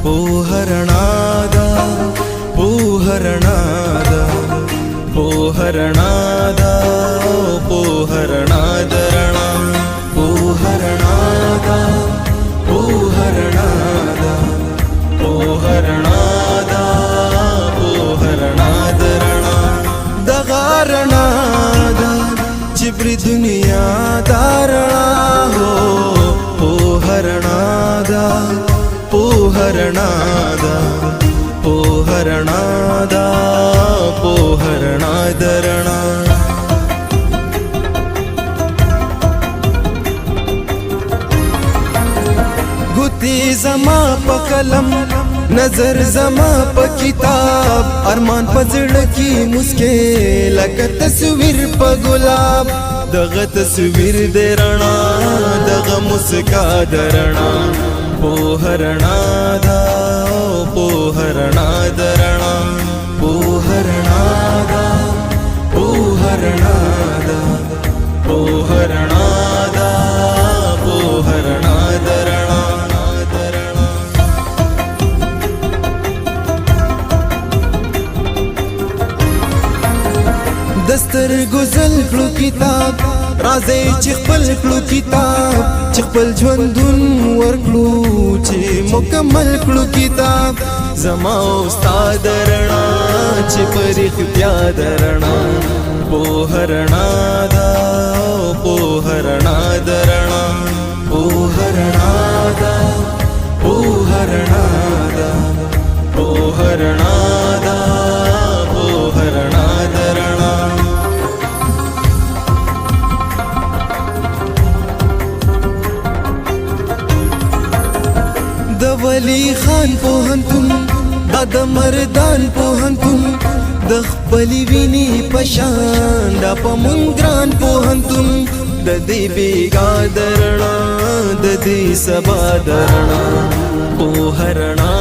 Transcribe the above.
ಪೋಹರಣಾದ ಪೋಹರಣಾದ ಪೋಹರಣಾದ ಪೋಹರಣಾದರಣ ಪೋಹರಣಾದ ಪೋಹರಣಾದ ಪೋಹರಣಾದ ಪೋಹರಣಾದರಣ ದಗಾರಣಾದ ಚಿಬ್ರಿ ದುನಿಯಾ ದಾರಣ ಹೋ ಪೋಹರಣಾದ ಪೋಹರಣಾದ ಪೋಹರಣಾದ ಪೋಹರಣಾದರಣ गुती जमा प कलम नजर जमा प किताब अरमान प ज़िड़ की मुस्के लग तस्वीर प गुलाब दग तस्वीर दे रणा दग मुस्का दरणा पोहरणादा पोहरणादरणा पोहरणादा पोहरणादा पोहरणादा पोहरणादरणा दस्तर गुजल कलू किताब राजे चिखपल कलू किताब चिखपल ژوندون ورکلو چې مکمل کلو کتاب زما استاد رڼا چې پر اختیار رڼا پوهرنا دا پوهرنا درنا پوهرنا دا پوهرنا دا پوهرنا دا پوهرنا درنا د ولی خان پوهنتون د مردان پوهنتون د خپلې وینې پشان د پمونګران پوهنتون د دې بیګا درنا د دې سبا درنا پوهرنا